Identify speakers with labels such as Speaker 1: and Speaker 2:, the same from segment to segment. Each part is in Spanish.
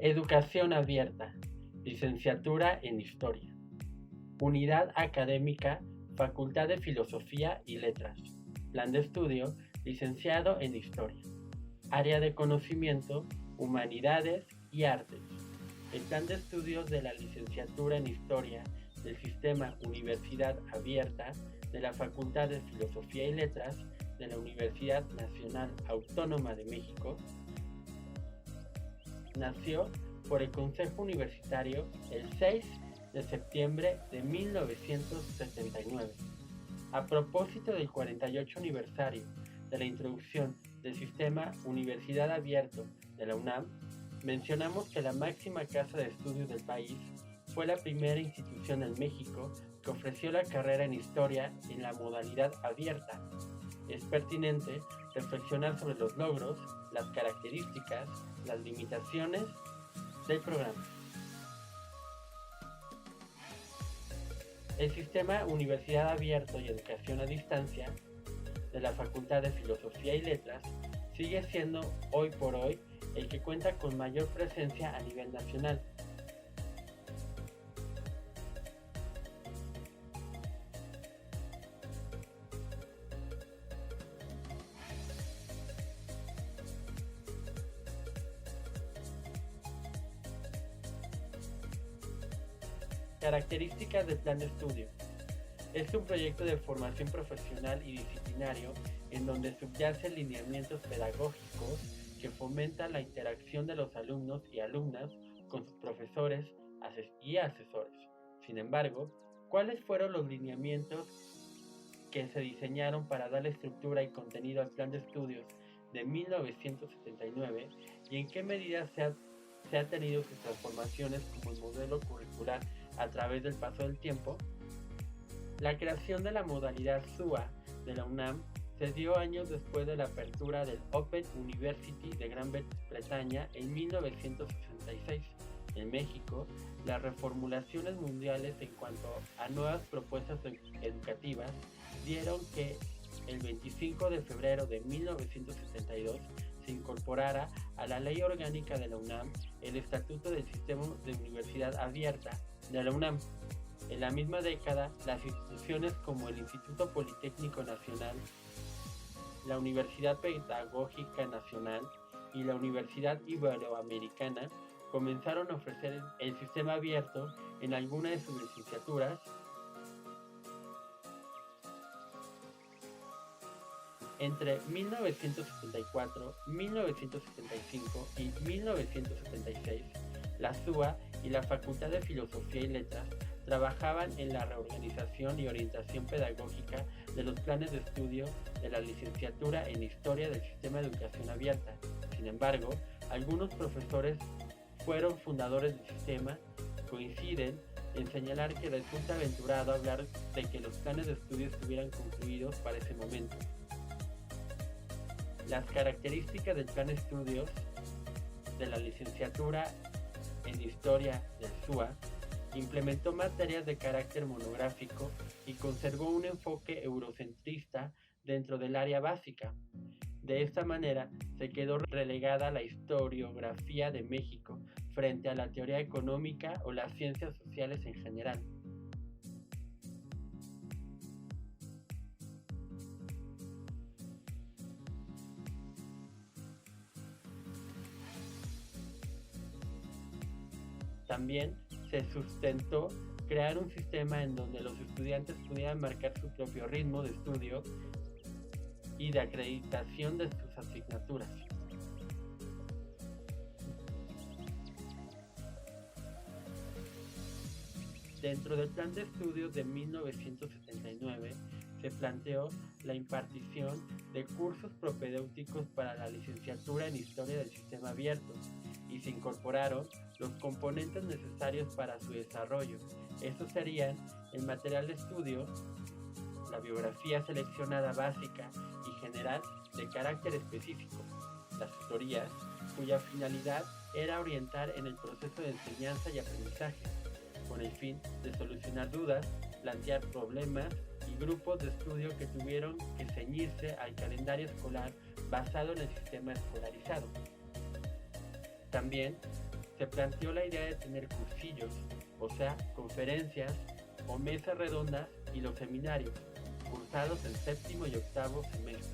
Speaker 1: Educación abierta, licenciatura en Historia. Unidad académica, Facultad de Filosofía y Letras. Plan de estudio, licenciado en Historia. Área de conocimiento, Humanidades y Artes. El plan de estudios de la licenciatura en Historia del Sistema Universidad Abierta de la Facultad de Filosofía y Letras de la Universidad Nacional Autónoma de México nació por el Consejo Universitario el 6 de septiembre de 1979. A propósito del 48 aniversario de la introducción del Sistema Universidad Abierto de la UNAM, mencionamos que la máxima casa de estudios del país fue la primera institución en México que ofreció la carrera en Historia en la modalidad abierta. Es pertinente reflexionar sobre los logros, las características, las limitaciones del programa. El Sistema Universidad Abierto y Educación a Distancia de la Facultad de Filosofía y Letras sigue siendo hoy por hoy el que cuenta con mayor presencia a nivel nacional. Características del plan de estudio. Es un proyecto de formación profesional y disciplinario en donde subyacen lineamientos pedagógicos que fomentan la interacción de los alumnos y alumnas con sus profesores y asesores. Sin embargo, ¿cuáles fueron los lineamientos que se diseñaron para darle estructura y contenido al plan de estudios de 1979 y en qué medida se ha tenido sus transformaciones como el modelo curricular a través del paso del tiempo? La creación de la modalidad SUA de la UNAM se dio años después de la apertura del Open University de Gran Bretaña en 1966. En México, las reformulaciones mundiales en cuanto a nuevas propuestas educativas dieron que el 25 de febrero de 1972 se incorporara a la Ley Orgánica de la UNAM el Estatuto del Sistema de Universidad Abierta de la UNAM. En la misma década, las instituciones como el Instituto Politécnico Nacional, la Universidad Pedagógica Nacional y la Universidad Iberoamericana comenzaron a ofrecer el sistema abierto en algunas de sus licenciaturas. Entre 1974, 1975 y 1976, la SUA y la Facultad de Filosofía y Letras trabajaban en la reorganización y orientación pedagógica de los planes de estudio de la licenciatura en Historia del Sistema de Educación Abierta. Sin embargo, algunos profesores fueron fundadores del sistema, coinciden en señalar que resulta aventurado hablar de que los planes de estudio estuvieran concluidos para ese momento. Las características del plan de estudios de la licenciatura en Historia del SUA implementó materias de carácter monográfico y conservó un enfoque eurocentrista dentro del área básica. De esta manera, se quedó relegada la historiografía de México frente a la teoría económica o las ciencias sociales en general. También se sustentó crear un sistema en donde los estudiantes pudieran marcar su propio ritmo de estudio y de acreditación de sus asignaturas. Dentro del plan de estudios de 1979 se planteó la impartición de cursos propedéuticos para la licenciatura en Historia del Sistema Abierto y se incorporaron los componentes necesarios para su desarrollo. Estos serían el material de estudio, la biografía seleccionada básica y general de carácter específico, las tutorías, cuya finalidad era orientar en el proceso de enseñanza y aprendizaje, con el fin de solucionar dudas, plantear problemas y grupos de estudio que tuvieron que ceñirse al calendario escolar basado en el sistema escolarizado. También se planteó la idea de tener cursillos, o sea, conferencias o mesas redondas y los seminarios, cursados en séptimo y octavo semestre.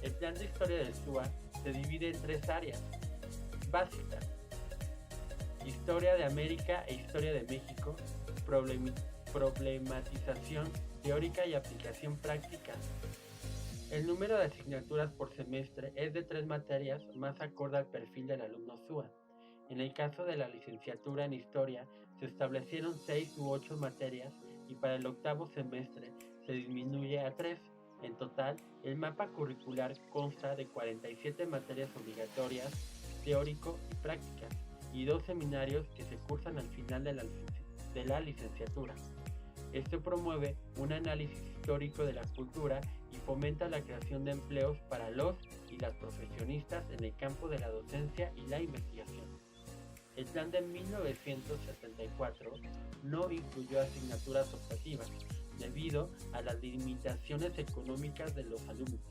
Speaker 1: El plan de historia del SUA se divide en 3 áreas básicas: Historia de América e Historia de México, problematización teórica y aplicación práctica. El número de asignaturas por semestre es de 3 materias, más acorde al perfil del alumno SUA. En el caso de la licenciatura en Historia, se establecieron 6 u 8 materias y para el octavo semestre se disminuye a 3. En total, el mapa curricular consta de 47 materias obligatorias, teórico y prácticas, y 2 seminarios que se cursan al final de la licenciatura. Esto promueve un análisis histórico de la cultura y fomenta la creación de empleos para los y las profesionistas en el campo de la docencia y la investigación. El plan de 1974 no incluyó asignaturas optativas debido a las limitaciones económicas de los alumnos.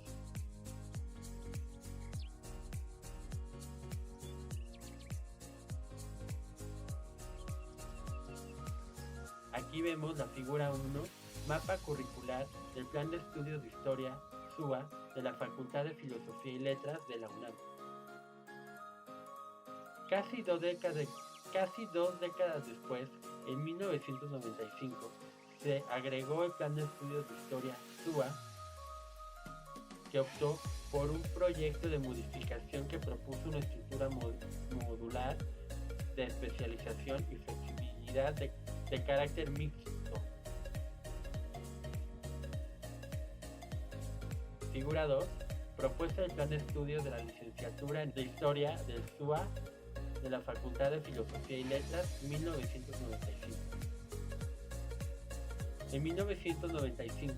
Speaker 1: Aquí vemos la figura 1, mapa curricular del Plan de Estudios de Historia, SUA, de la Facultad de Filosofía y Letras de la UNAM. Casi dos décadas después, en 1995, se agregó el Plan de Estudios de Historia, SUA, que optó por un proyecto de modificación que propuso una estructura modular de especialización y flexibilidad de carácter mixto. Figura 2. Propuesta del plan de estudios de la licenciatura de Historia del SUA de la Facultad de Filosofía y Letras, 1995. En 1995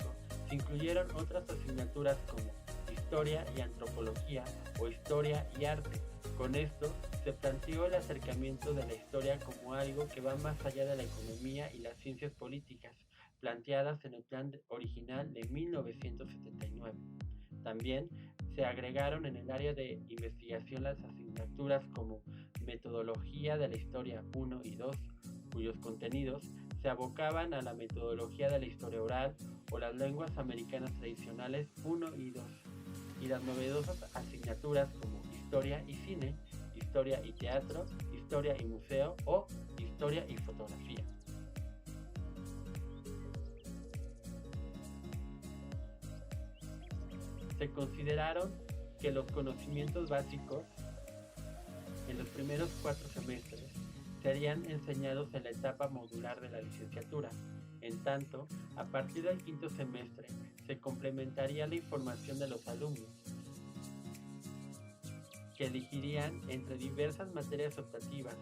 Speaker 1: se incluyeron otras asignaturas como Historia y Antropología o Historia y Arte. Con esto se planteó el acercamiento de la historia como algo que va más allá de la economía y las ciencias políticas, planteadas en el plan original de 1979. También se agregaron en el área de investigación las asignaturas como Metodología de la Historia 1 y 2, cuyos contenidos se abocaban a la metodología de la historia oral o las lenguas americanas tradicionales 1 y 2, y las novedosas asignaturas como Historia y Cine, Historia y Teatro, Historia y Museo o Historia y Fotografía. Se consideraron que los conocimientos básicos en los primeros 4 semestres serían enseñados en la etapa modular de la licenciatura. En tanto, a partir del 5º semestre se complementaría la información de los alumnos, que elegirían entre diversas materias optativas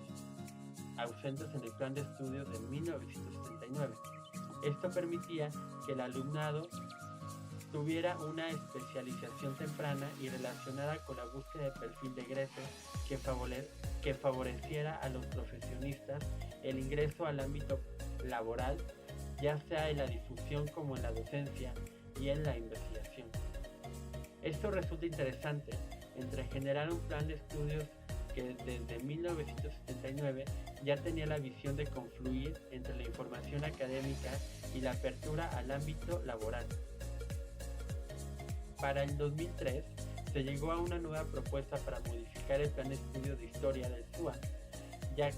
Speaker 1: ausentes en el plan de estudios de 1979. Esto permitía que el alumnado tuviera una especialización temprana y relacionada con la búsqueda de perfil de egreso que favoreciera a los profesionistas el ingreso al ámbito laboral, ya sea en la difusión como en la docencia y en la investigación. Esto resulta interesante entre generar un plan de estudios que desde 1979 ya tenía la visión de confluir entre la información académica y la apertura al ámbito laboral. Para el 2003 se llegó a una nueva propuesta para modificar el plan de estudios de historia del SUA, ya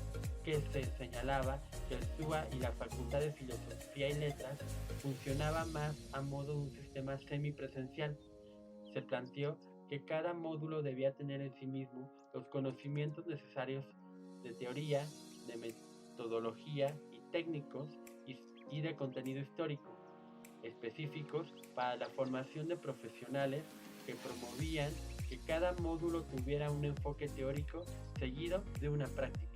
Speaker 1: que se señalaba que el SUA y la Facultad de Filosofía y Letras funcionaban más a modo de un sistema semipresencial. Se planteó que cada módulo debía tener en sí mismo los conocimientos necesarios de teoría, de metodología y técnicos y de contenido histórico, específicos para la formación de profesionales que promovían que cada módulo tuviera un enfoque teórico seguido de una práctica,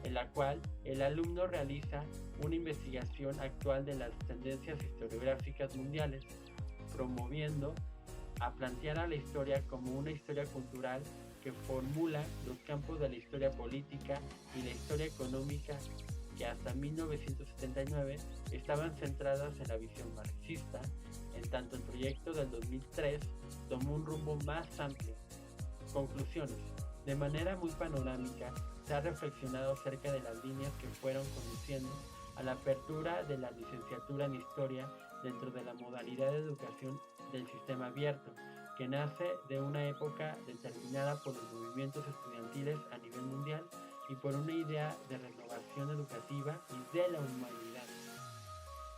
Speaker 1: en la cual el alumno realiza una investigación actual de las tendencias historiográficas mundiales, promoviendo a plantear a la historia como una historia cultural que formula los campos de la historia política y la historia económica que hasta 1979 estaban centradas en la visión marxista. En tanto, el proyecto del 2003 tomó un rumbo más amplio. Conclusiones. De manera muy panorámica, se ha reflexionado acerca de las líneas que fueron conduciendo a la apertura de la licenciatura en Historia dentro de la modalidad de educación del sistema abierto, que nace de una época determinada por los movimientos estudiantiles a nivel mundial y por una idea de renovación educativa y de la humanidad.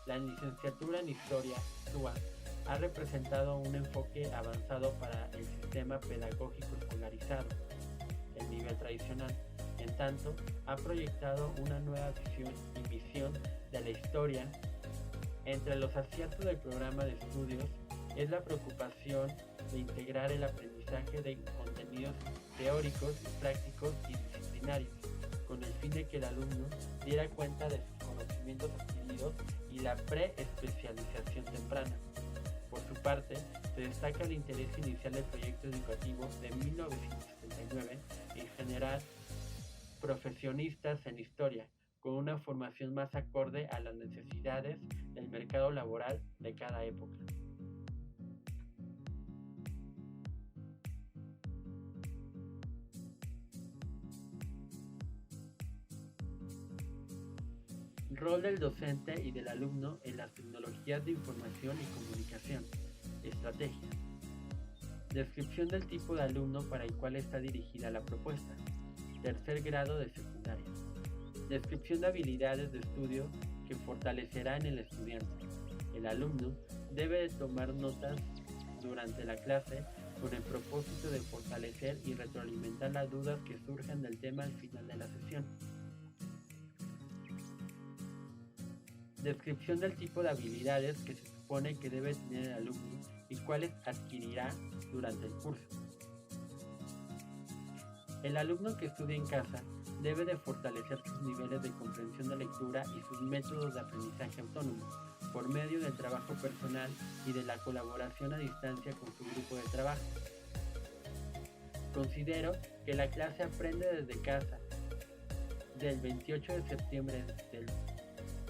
Speaker 1: La licenciatura en Historia, SUA, ha representado un enfoque avanzado para el sistema pedagógico escolarizado, el nivel tradicional. En tanto, ha proyectado una nueva visión y misión de la historia. Entre los aciertos del programa de estudios es la preocupación de integrar el aprendizaje de contenidos teóricos, prácticos y disciplinarios, con el fin de que el alumno diera cuenta de sus conocimientos adquiridos y la preespecialización temprana. Por su parte, se destaca el interés inicial del proyecto educativo de 1979 en generar profesionistas en historia, con una formación más acorde a las necesidades del mercado laboral de cada época. Rol del docente y del alumno en las tecnologías de información y comunicación. Estrategia. Descripción del tipo de alumno para el cual está dirigida la propuesta. Tercer grado de secundaria. Descripción de habilidades de estudio que fortalecerá en el estudiante. El alumno debe de tomar notas durante la clase con el propósito de fortalecer y retroalimentar las dudas que surjan del tema al final de la sesión. Descripción del tipo de habilidades que se supone que debe tener el alumno y cuáles adquirirá durante el curso. El alumno que estudia en casa debe de fortalecer sus niveles de comprensión de lectura y sus métodos de aprendizaje autónomo por medio del trabajo personal y de la colaboración a distancia con su grupo de trabajo. Considero que la clase Aprende desde casa del 28 de septiembre del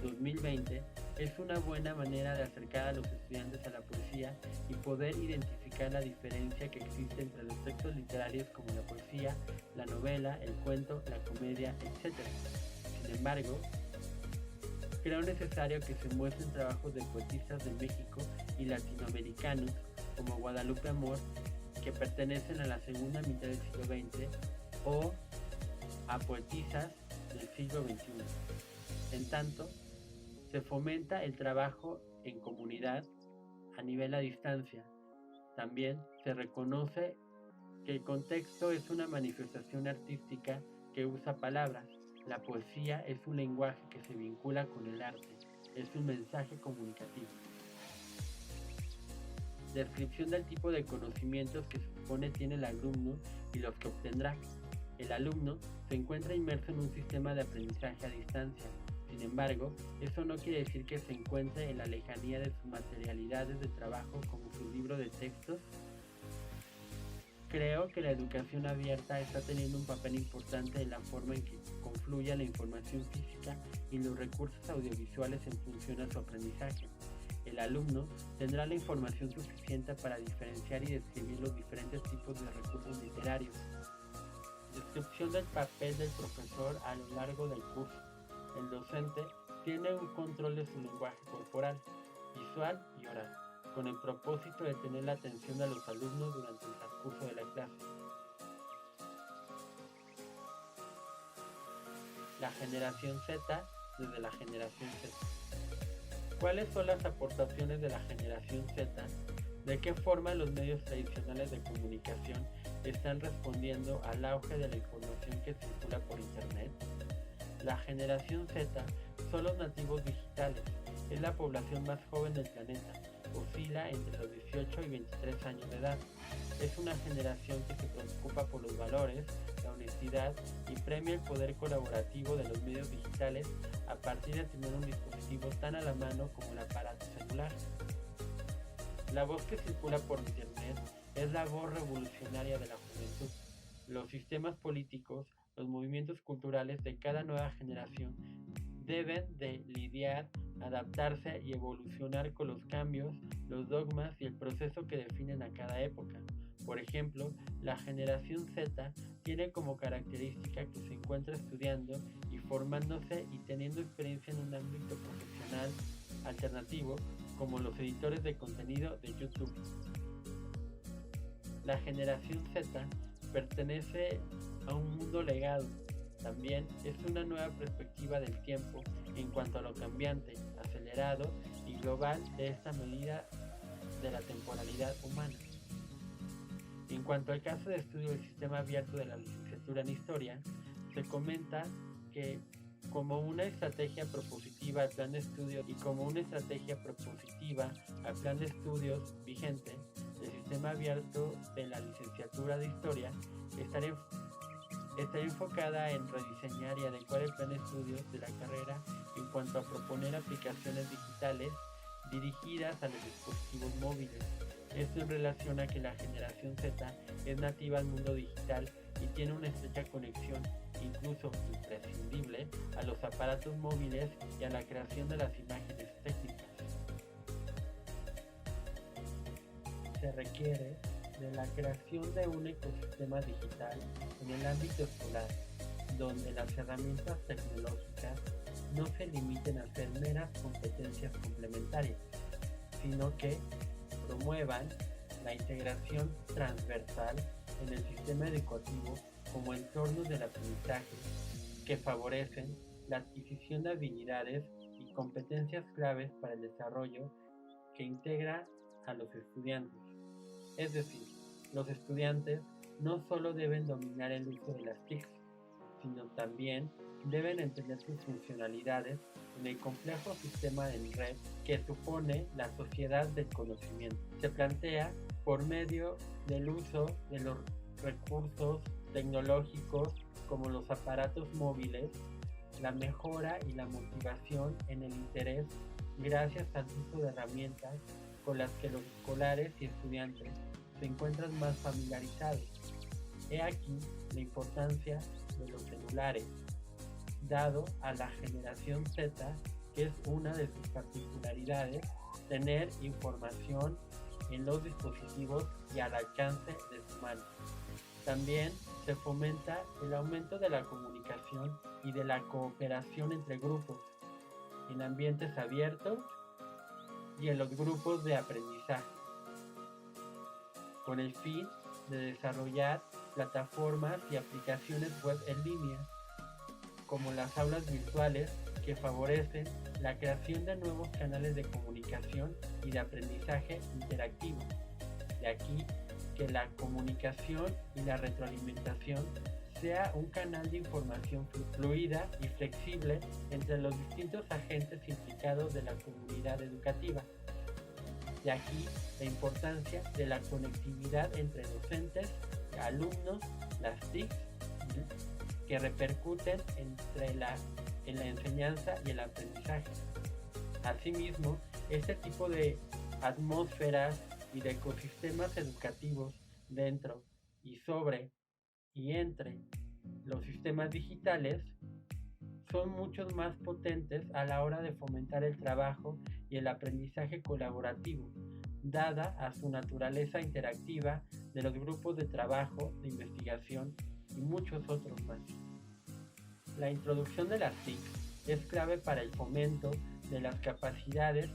Speaker 1: 2020 es una buena manera de acercar a los estudiantes a la poesía y poder identificar la diferencia que existe entre los textos literarios como la poesía, la novela, el cuento, la comedia, etc. Sin embargo, creo necesario que se muestren trabajos de poetistas de México y latinoamericanos como Guadalupe Amor, que pertenecen a la segunda mitad del siglo XX, o a poetisas del siglo XXI. En tanto, se fomenta el trabajo en comunidad a nivel a distancia. También se reconoce que el contexto es una manifestación artística que usa palabras. La poesía es un lenguaje que se vincula con el arte, es un mensaje comunicativo. Descripción del tipo de conocimientos que se supone tiene el alumno y los que obtendrá. El alumno se encuentra inmerso en un sistema de aprendizaje a distancia. Sin embargo, eso no quiere decir que se encuentre en la lejanía de sus materialidades de trabajo como su libro de textos. Creo que la educación abierta está teniendo un papel importante en la forma en que confluye la información física y los recursos audiovisuales en función a su aprendizaje. El alumno tendrá la información suficiente para diferenciar y describir los diferentes tipos de recursos literarios. Descripción del papel del profesor a lo largo del curso. El docente tiene un control de su lenguaje corporal, visual y oral, con el propósito de tener la atención de los alumnos durante el transcurso de la clase. La generación Z desde la generación Z. ¿Cuáles son las aportaciones de la generación Z? ¿De qué forma los medios tradicionales de comunicación están respondiendo al auge de la información que circula por Internet? La generación Z son los nativos digitales, es la población más joven del planeta, oscila entre los 18 y 23 años de edad. Es una generación que se preocupa por los valores, la honestidad y premia el poder colaborativo de los medios digitales a partir de tener un dispositivo tan a la mano como el aparato celular. La voz que circula por Internet es la voz revolucionaria de la juventud. Los sistemas políticos, los movimientos culturales de cada nueva generación deben de lidiar, adaptarse y evolucionar con los cambios, los dogmas y el proceso que definen a cada época. Por ejemplo, la generación Z tiene como característica que se encuentra estudiando y formándose y teniendo experiencia en un ámbito profesional alternativo como los editores de contenido de YouTube. La generación Z pertenece a un mundo legado. También es una nueva perspectiva del tiempo en cuanto a lo cambiante, acelerado y global de esta medida de la temporalidad humana. En cuanto al caso de estudio del sistema abierto de la licenciatura en Historia, se comenta que como una estrategia propositiva al plan de estudio y como una estrategia propositiva al plan de estudios vigente, el sistema abierto de la licenciatura de Historia estaría enfocada en rediseñar y adecuar el plan de estudios de la carrera en cuanto a proponer aplicaciones digitales dirigidas a los dispositivos móviles. Esto en relación a que la generación Z es nativa al mundo digital y tiene una estrecha conexión, incluso imprescindible, a los aparatos móviles y a la creación de las imágenes técnicas. Se requiere de la creación de un ecosistema digital en el ámbito escolar, donde las herramientas tecnológicas no se limiten a ser meras competencias complementarias, sino que promuevan la integración transversal en el sistema educativo como entornos del aprendizaje que favorecen la adquisición de habilidades y competencias claves para el desarrollo que integra a los estudiantes. Es decir, los estudiantes no solo deben dominar el uso de las TIC, sino también deben entender sus funcionalidades en el complejo sistema en red que supone la sociedad del conocimiento. Se plantea por medio del uso de los recursos tecnológicos como los aparatos móviles, la mejora y la motivación en el interés gracias al uso de herramientas con las que los escolares y estudiantes se encuentran más familiarizados. He aquí la importancia de los celulares, dado a la generación Z, que es una de sus particularidades, tener información en los dispositivos y al alcance de su mano. También se fomenta el aumento de la comunicación y de la cooperación entre grupos, en ambientes abiertos y en los grupos de aprendizaje, con el fin de desarrollar plataformas y aplicaciones web en línea, como las aulas virtuales que favorecen la creación de nuevos canales de comunicación y de aprendizaje interactivo. De aquí que la comunicación y la retroalimentación sea un canal de información fluida y flexible entre los distintos agentes implicados de la comunidad educativa. De aquí la importancia de la conectividad entre docentes, alumnos, las TIC, que repercuten en la enseñanza y el aprendizaje. Asimismo, este tipo de atmósferas y de ecosistemas educativos dentro y sobre y entre los sistemas digitales son muchos más potentes a la hora de fomentar el trabajo y el aprendizaje colaborativo, dada a su naturaleza interactiva de los grupos de trabajo, de investigación y muchos otros más. La introducción de las TIC es clave para el fomento de las capacidades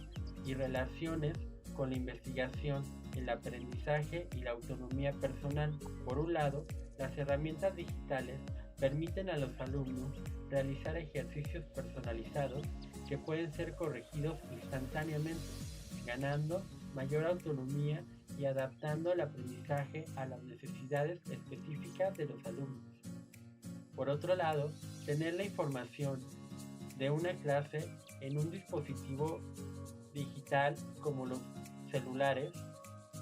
Speaker 1: y relaciones con la investigación, el aprendizaje y la autonomía personal. Por un lado, las herramientas digitales permiten a los alumnos realizar ejercicios personalizados que pueden ser corregidos instantáneamente, ganando mayor autonomía y adaptando el aprendizaje a las necesidades específicas de los alumnos. Por otro lado, tener la información de una clase en un dispositivo digital como los celulares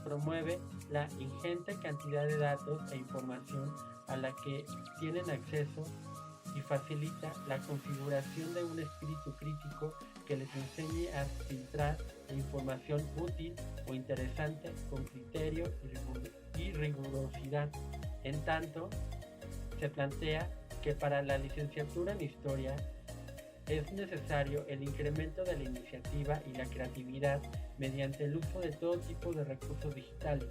Speaker 1: promueve la ingente cantidad de datos e información a la que tienen acceso y facilita la configuración de un espíritu crítico que les enseñe a filtrar la información útil o interesante con criterio y rigurosidad. En tanto, se plantea que para la licenciatura en Historia es necesario el incremento de la iniciativa y la creatividad mediante el uso de todo tipo de recursos digitales,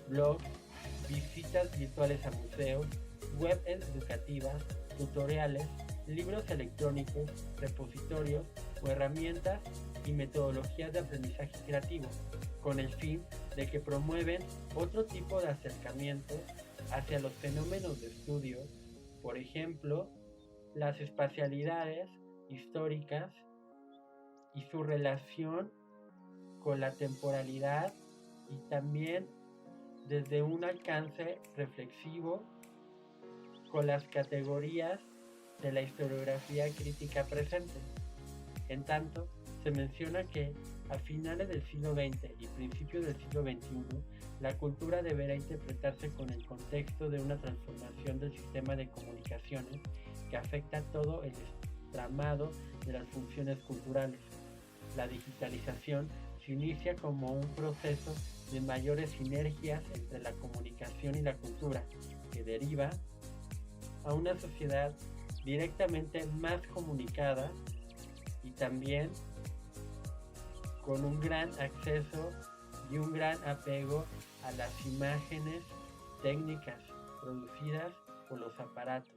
Speaker 1: blogs, visitas virtuales a museos, web educativas, tutoriales, libros electrónicos, repositorios o herramientas y metodologías de aprendizaje creativo, con el fin de que promueven otro tipo de acercamiento hacia los fenómenos de estudio, por ejemplo, las espacialidades históricas y su relación con la temporalidad, y también desde un alcance reflexivo con las categorías de la historiografía crítica presente. En tanto, se menciona que a finales del siglo XX y principios del siglo XXI, la cultura deberá interpretarse con el contexto de una transformación del sistema de comunicaciones que afecta todo el entramado de las funciones culturales. La digitalización se inicia como un proceso de mayores sinergias entre la comunicación y la cultura, que deriva a una sociedad directamente más comunicada y también con un gran acceso y un gran apego a las imágenes técnicas producidas por los aparatos.